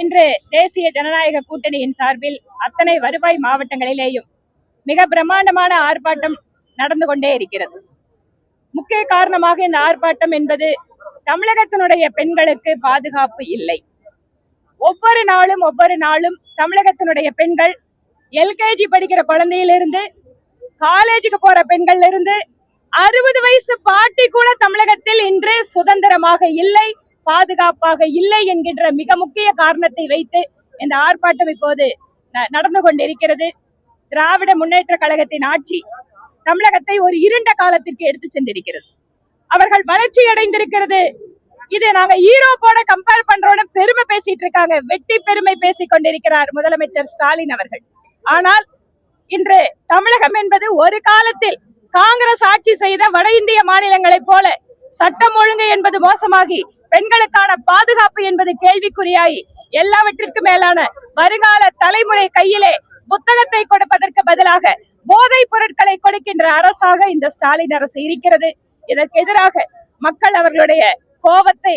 இன்று தேசிய ஜனநாயக கூட்டணியின் சார்பில் அத்தனை வருவாய் மாவட்டங்களிலேயும் மிக பிரம்மாண்டமான ஆர்ப்பாட்டம் நடந்து கொண்டே இருக்கிறது. முக்கிய காரணமாக இந்த ஆர்ப்பாட்டம் என்பது தமிழகத்தினுடைய பெண்களுக்கு பாதுகாப்பு இல்லை. ஒவ்வொரு நாளும் தமிழகத்தினுடைய பெண்கள் எல்கேஜி படிக்கிற குழந்தையிலிருந்து காலேஜுக்கு போற பெண்கள்ல இருந்து 60 வயசு பாட்டி கூட தமிழகத்தில் இன்று சுதந்திரமாக இல்லை, பாதுகாப்பாக இல்லை என்கின்ற மிக முக்கிய காரணத்தை வைத்து இந்த ஆர்ப்பாட்டம் இப்போது நடந்து கொண்டிருக்கிறது. திராவிட முன்னேற்ற கழகத்தின் ஆட்சி தமிழகத்தை ஒரு இருண்ட காலத்திற்கு எடுத்து சென்றிருக்கிறது. அவர்கள் வளர்ச்சி அடைந்திருக்கிறது. இது நாங்க ஈரோப்போட கம்பேர் பண்றோம்னு பெருமை பேசிட்டு இருக்காங்க. வெட்டி பெருமை பேசிக் கொண்டிருக்கிறார் முதலமைச்சர் ஸ்டாலின் அவர்கள். ஆனால் இன்று தமிழகம் என்பது ஒரு காலத்தில் காங்கிரஸ் ஆட்சி செய்த வட இந்திய மாநிலங்களைப் போல சட்டம் ஒழுங்கு என்பது மோசமாகி பெண்களுக்கான பாதுகாப்பு என்பது கேள்விக்குறியாகி எல்லாவற்றிற்கும் மேலான வருங்கால தலைமுறை கையிலே புத்தகத்தை கொடுப்பதற்கு பதிலாக போதைப் பொருட்களை கொடுக்கின்ற அரசாக இந்த ஸ்டாலின் அரசு இருக்கிறது. இதற்கு எதிராக மக்கள் அவர்களுடைய கோபத்தை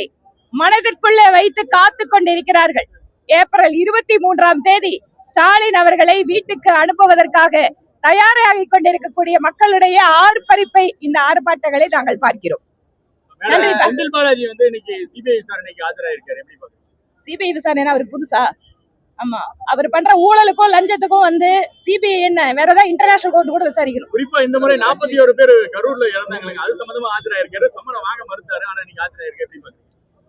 மனதிற்குள்ளே வைத்து காத்து கொண்டிருக்கிறார்கள். ஏப்ரல் 23ஆம் தேதி ஸ்டாலின் அவர்களை வீட்டுக்கு அனுப்புவதற்காக தயாராகி கொண்டிருக்கக்கூடிய மக்களுடைய ஆர்ப்பரிப்பை இந்த ஆர்ப்பாட்டங்களை நாங்கள் பார்க்கிறோம். சிபிஐ விசாரணை அவர் புதுசா? ஆமா, அவர் பண்ற ஊழலுக்கும் லஞ்சத்துக்கும் சிபிஐ என்ன வேற ஏதாவது இன்டர்நேஷனல் கோர்ட் கூட விசாரிக்கணும். குறிப்பா இந்த முறை 41 பேர் கரூர்ல இறந்தாங்க, அது சம்பந்தமா ஆஜராயிருக்காரு. சம்மனை வாங்க மறுத்தாரு, ஆனா நீங்க ஆஜராயிருக்க.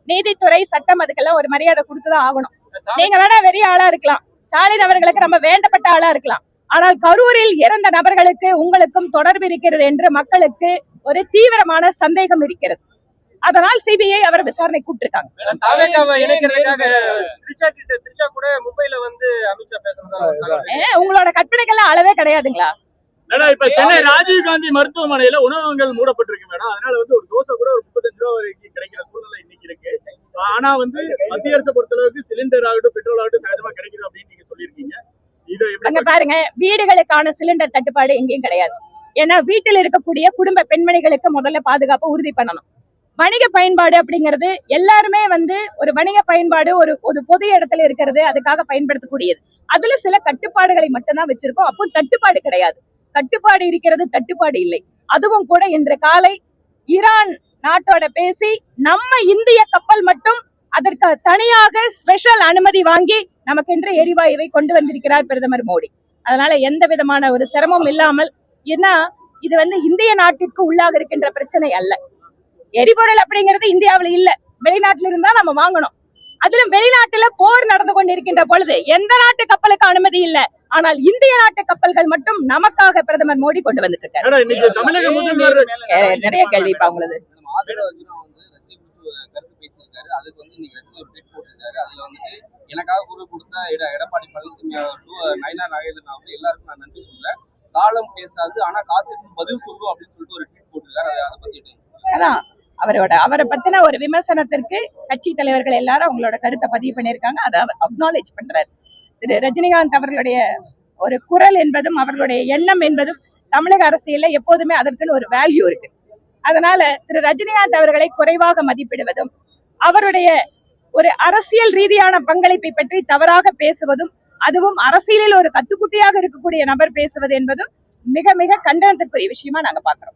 நீதித்துறை சட்டம் அதுக்கெல்லாம் ஒரு மரியாதை கொடுத்துதான் ஆகணும். நீங்க வேணா வெறிய ஆளா இருக்கலாம், ஸ்டாலின் அவர்களுக்கு நம்ம வேண்டப்பட்ட ஆளா இருக்கலாம், ஆனால் கரூரில் இறந்த நபர்களுக்கு உங்களுக்கும் தொடர்பு இருக்கிறது என்று மக்களுக்கு ஒரு தீவிரமான சந்தேகம் இருக்கிறது. அதனால் சிபிஐ அவர் விசாரணை கூப்பிட்டிருக்காங்க. உங்களோட கற்பனைக்கெல்லாம் அளவே கிடையாதுங்களா? இப்ப சென்னை ராஜீவ்காந்தி மருத்துவமனையில உணவகங்கள் மூடப்பட்டிருக்கு மேடம். அதனால ஒரு தோசை கூட ஒரு 35 ரூபாய் வரைக்கும் கிடைக்கிற சூழ்நிலை இன்னைக்கு இருக்கு. ஆனா மத்திய அரசை பொறுத்தளவுக்கு சிலிண்டர் ஆகட்டும் பெட்ரோல் ஆகட்டும் சகஜமா கிடைக்குது அப்படின்னு நீங்க சொல்லியிருக்கீங்க. அங்க பாருங்க, வீடுகளுக்கான சிலிண்டர் தட்டுப்பாடு எங்கேயும் கிடையாது. ஏன்னா வீட்டில் இருக்கக்கூடிய குடும்ப பெண்மணிகளுக்கு முதல்ல பாதுகாப்பு உறுதி பண்ணணும். வணிக பயன்பாடு அப்படிங்கிறது எல்லாருமே ஒரு வணிக பயன்பாடு ஒரு பொது இடத்துல இருக்கிறது, அதுக்காக பயன்படுத்தக்கூடியது. அதுல சில கட்டுப்பாடுகளை மட்டும்தான் வச்சிருக்கோம். அப்போ தட்டுப்பாடு கிடையாது. கட்டுப்பாடு இருக்கிறது, தட்டுப்பாடு இல்லை. அதுவும் கூட இன்று காலை ஈரான் நாட்டோட பேசி நம்ம இந்திய கப்பல் மட்டும் அதற்கு தனியாக ஸ்பெஷல் அனுமதி வாங்கி நமக்கென்று எரிவாயுவை கொண்டு வந்திருக்கிறார் பிரதமர் மோடி. அதனால எந்த விதமான ஒரு சிரமம் இல்லாமல், ஏன்னா இது இந்திய நாட்டிற்கு உள்ளாக இருக்கின்ற பிரச்சனை அல்ல. எரிபொருள் அப்படிங்கிறது இந்தியாவில இல்ல, வெளிநாட்டில இருந்தா நம்ம வாங்கணும். அதிலும் வெளிநாட்டுல போர் நடந்து கொண்டிருக்கின்ற பொழுது எந்த நாட்டு கப்பலுக்கு அனுமதி இல்ல, ஆனால் இந்திய நாட்டு கப்பல்கள் மட்டும் நமக்காக பிரதமர் மோடி கொண்டு வந்துட்டு இருக்காரு. நிறைய கேள்வி இப்ப அவங்களது. எனக்காக குரல் கொடுத்த எடப்பாடி பழனிசாமி நயினார் நாகேந்திரன் அவர்கள் எல்லாருக்கும் நான் நன்றி சொல்றேன். காலம் பேசாது ஆனா காத்திருந்து பதில் சொல்லும் அப்படின்னு சொல்லிட்டு ஒரு ட்வீட் போட்டிருக்காரு. அதை பத்தி அதான் அவரை பத்தின ஒரு விமர்சனத்திற்கு கட்சி தலைவர்கள் எல்லாரும் அவங்களோட கருத்தை பதிவு பண்ணியிருக்காங்க. அதை அவர் அக்னாலேஜ் பண்றாரு. திரு ரஜினிகாந்த் அவர்களுடைய ஒரு குரல் என்பதும் அவர்களுடைய எண்ணம் என்பதும் தமிழக அரசியல்ல எப்போதுமே அதற்குன்னு ஒரு வேல்யூ இருக்கு. அதனால திரு ரஜினிகாந்த் அவர்களை குறைவாக மதிப்பிடுவதும் அவருடைய ஒரு அரசியல் ரீதியான பங்களிப்பை பற்றி தவறாக பேசுவதும், அதுவும் அரசியலில் ஒரு கத்துக்குட்டியாக இருக்கக்கூடிய நபர் பேசுவது என்பதும் மிக மிக கண்டனத்திற்குரிய விஷயமா நாங்க பாக்குறோம்.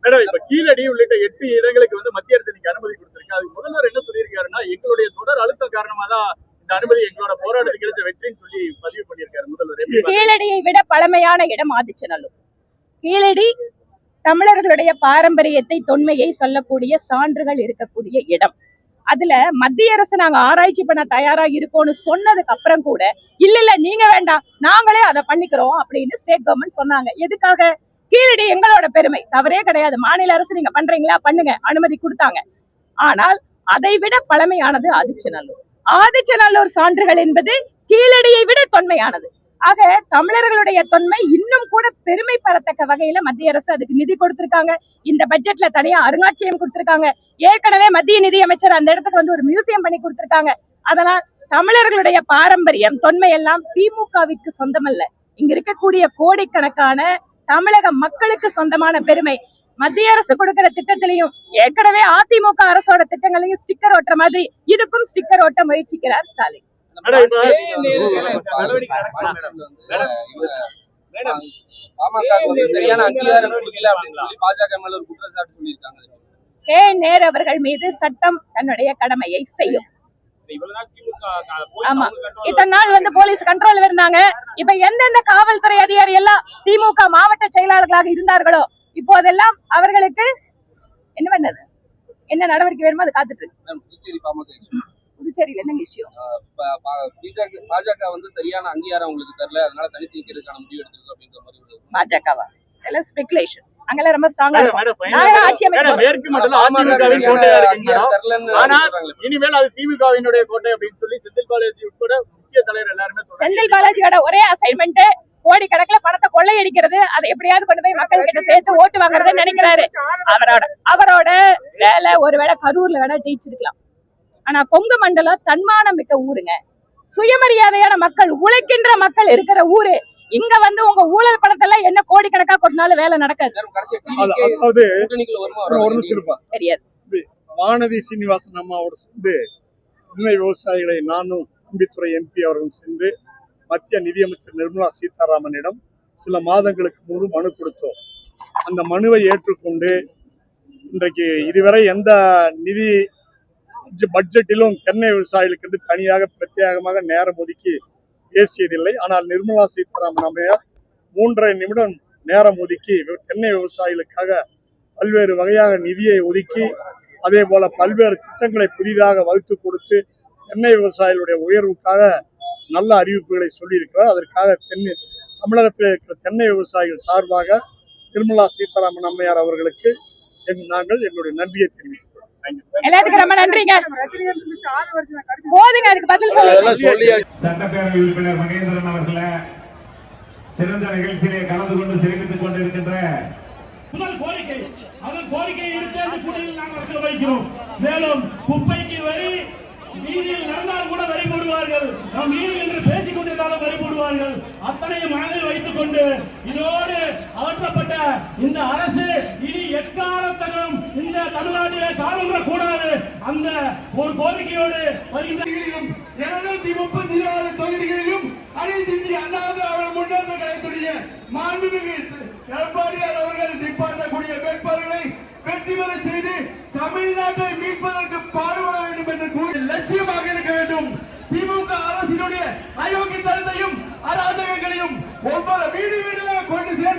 கீழடி உள்ளிட்ட 8 இடங்களுக்கு மத்திய அரசு நீங்க அனுமதி கொடுத்திருக்கீங்க. அதுக்கு முதல்வர் என்ன சொல்லியிருக்காருன்னா, எங்களுடைய தொடர் அழுத்தம் காரணமா தான் இந்த அனுமதி எங்களோட போராட்டத்துக்கு கிடைச்ச வெற்றின்னு சொல்லி பதிவு பண்ணியிருக்காரு முதல்வர். கீழடியை விட பழமையான இடம் ஆதிச்சநல்லூர். கீழடி தமிழர்களுடைய பாரம்பரியத்தை தொன்மையை சொல்லக்கூடிய சான்றுகள் இருக்கக்கூடிய இடம். அதுல மத்திய அரசு நாங்க ஆராய்ச்சி பண்ண தயாரா இருக்கோம்னு சொன்னதுக்கு அப்புறம் கூட இல்ல நீங்க வேண்டாம் நாங்களே அதை பண்ணிக்கிறோம் அப்படின்னு ஸ்டேட் கவர்மெண்ட் சொன்னாங்க. எதுக்காக? கீழடி எங்களோட பெருமை, தவறே கிடையாது. மாநில அரசு நீங்க பண்றீங்களா பண்ணுங்க, அனுமதி கொடுத்தாங்க. ஆனால் அதை விட பழமையானது ஆதிச்சநல்லூர். ஆதிச்சநல்லூர் சான்றுகள் என்பது கீழடியை விட தொன்மையானது. ஆக தமிழர்களுடைய தொன்மை இன்னும் கூட பெருமை பெறத்தக்க வகையில மத்திய அரசு அதுக்கு நிதி கொடுத்திருக்காங்க. இந்த பட்ஜெட்ல தனியா அருங்காட்சியகம் கொடுத்திருக்காங்க. ஏற்கனவே மத்திய நிதி அமைச்சர் அந்த இடத்துக்கு ஒரு மியூசியம் பண்ணி கொடுத்திருக்காங்க. அதனால் தமிழர்களுடைய பாரம்பரியம் தொன்மை எல்லாம் திமுகவிற்கு சொந்தமல்ல, இங்க இருக்கக்கூடிய கோடிக்கணக்கான தமிழக மக்களுக்கு சொந்தமான பெருமை. மத்திய அரசு கொடுக்கிற திட்டத்திலையும் ஏற்கனவே அதிமுக அரசோட திட்டங்களையும் ஸ்டிக்கர் ஓட்டுற மாதிரி இதுக்கும் ஸ்டிக்கர் ஓட்ட முயற்சிக்கிறார் ஸ்டாலின். ஆனா இப்ப பாமக வந்து சரியான அங்கீகாரம் கொடுக்கல அப்படின்னு சொல்லி பாஜக மேல ஒரு குற்றச்சாட்டு சொல்லியிருக்காங்க. கே நேரு அவர்கள் மீது சட்டம் தன்னுடைய கடமையை செய்யும். ஆமா, இத்தனை நாள் வந்து போலீஸ் கண்ட்ரோல்ல இருந்தாங்க. இப்ப எந்தெந்த காவல்துறை அதிகாரி எல்லாம் திமுக மாவட்ட செயலாளர்களாக இருந்தார்களோ இப்போதெல்லாம் அவர்களுக்கு என்ன பண்ணது, என்ன நடவடிக்கை வேணுமோ அது காத்துட்டு இருக்கு. புதுச்சேரி பாமக புதுச்சேரியில என்ன விஷயம்? பாஜக வந்து சரியான அங்கீகாரம் உங்களுக்கு தரல, அதனால தனித்து நிற்கிறதுக்கான முடிவு எடுத்திருக்கு அப்படின்ற மாதிரி பாஜகவா எல்லாம் ஸ்பெகுலேஷன். அங்கெல்லாம் ரொம்ப ஸ்ட்ராங்கா மேற்கு மண்டலம் அதிமுகவின் கோட்டையா இருக்கு. ஆனா இனிமேல் அது திமுகவினுடைய கோட்டை அப்படின்னு சொல்லி செந்தில் பாலாஜி உட்பட முக்கிய தலைவர் எல்லாருமே செந்தில் பாலாஜியோட ஒரே அசைன்மெண்ட் கோடி கணக்குல பணத்தை கொள்ளையடிக்கிறது, அதை எப்படியாவது கொண்டு போய் மக்கள் கிட்ட சேர்த்து ஓட்டு வாங்குறதுன்னு நினைக்கிறாரு. அவரோட வேலை ஒருவேளை கரூர்ல வேணா ஜெயிச்சிருக்கலாம். ஆனா கொங்கு மண்டலம் தன்மானம் மிக்க ஊருங்க, சுயமரியாதையான மக்கள், உழைக்கின்ற மக்கள் இருக்கிற ஊரு. இங்க வந்து உங்க ஊழல் பணத்தெல்லாம் என்ன கோடி கணக்கா கொட்டினாலும் வேலை நடக்காது. தெரியாது. வானதி சீனிவாசன் அம்மாவோட சேர்ந்து தென்னை விவசாயிகளை நானும் தம்பித்துறை எம்பி அவர்கள் சென்று மத்திய நிதியமைச்சர் நிர்மலா சீதாராமனிடம் சில மாதங்களுக்கு முன்பு மனு கொடுத்தோம். அந்த மனுவை ஏற்றுக்கொண்டு இன்றைக்கு இதுவரை எந்த நிதி பட்ஜெட்டிலும் தென்னை விவசாயிகளுக்கு தனியாக பிரத்யேகமாக நேரம் ஒதுக்கி பேசியதில்லை. ஆனால் நிர்மலா சீதாராமன் அம்மையார் 3.5 நிமிடம் நேரம் ஒதுக்கி தென்னை விவசாயிகளுக்காக பல்வேறு வகையாக நிதியை ஒதுக்கி அதே போல பல்வேறு திட்டங்களை புதிதாக வகுத்து கொடுத்து தென்னை விவசாயிகளுடைய உயர்வுக்காக நல்ல அறிவிப்புகளை சொல்லியிருக்கிறார். அதற்காக தமிழகத்தில் இருக்கிற தென்னை விவசாயிகள் சார்பாக நிர்மலா சீதாராமன் அம்மையார் அவர்களுக்கு நாங்கள் எங்களுடைய நன்றியை தெரிவிக்கிறோம். எல்லாத்துக்கும் ரொம்ப நன்றிங்க. போதுங்க, அதுக்கு பதில் சொல்லுங்க. சட்டப்பேரவை உறுப்பினர் மகேந்திரன் அவர்களே, சிறந்த நிகழ்ச்சியிலே கலந்து கொண்டு சிறப்பித்துக் கொண்டிருக்கின்ற முதல் கோரிக்கை, அதன் கோரிக்கையை எடுத்து அந்த கூட்டத்தில் நாங்கள் வைக்கிறோம். மேலும் குப்பைக்கு வரி, வீதியில் நடந்தால் கூட வரி போடுவார்கள், நாம் வீதியில் என்று பேசிக் கொண்டிருந்தாலும் வரி போடுவார்கள். அத்தனையும் மனதில் வைத்துக் கொண்டு இதோடு அகற்றப்பட்ட இந்த அரசு இனி எக்காலத்தனம் இந்த தமிழ்நாட்டிலே காலமுறை கூடாது. அந்த ஒரு கோரிக்கையோடு வருகின்ற 234 தொகுதிகளிலும் அனைத்து இந்திய அண்ணா திராவிட முன்னேற்ற கழகத்துடைய மாண்புமிகு எடப்பாடியார் அவர்கள் நிப்பாட்டக்கூடிய வேட்பாளர்களை வெற்றி பெற செய்து தமிழ்நாட்டை மீட்பதற்கு பாடுபட வேண்டும் என்று கூறி லட்சியமாக இருக்க வேண்டும். திமுக அரசினுடைய அயோக்கியத்தனத்தையும் அராஜகங்களையும் ஒவ்வொரு வீடு வீடாக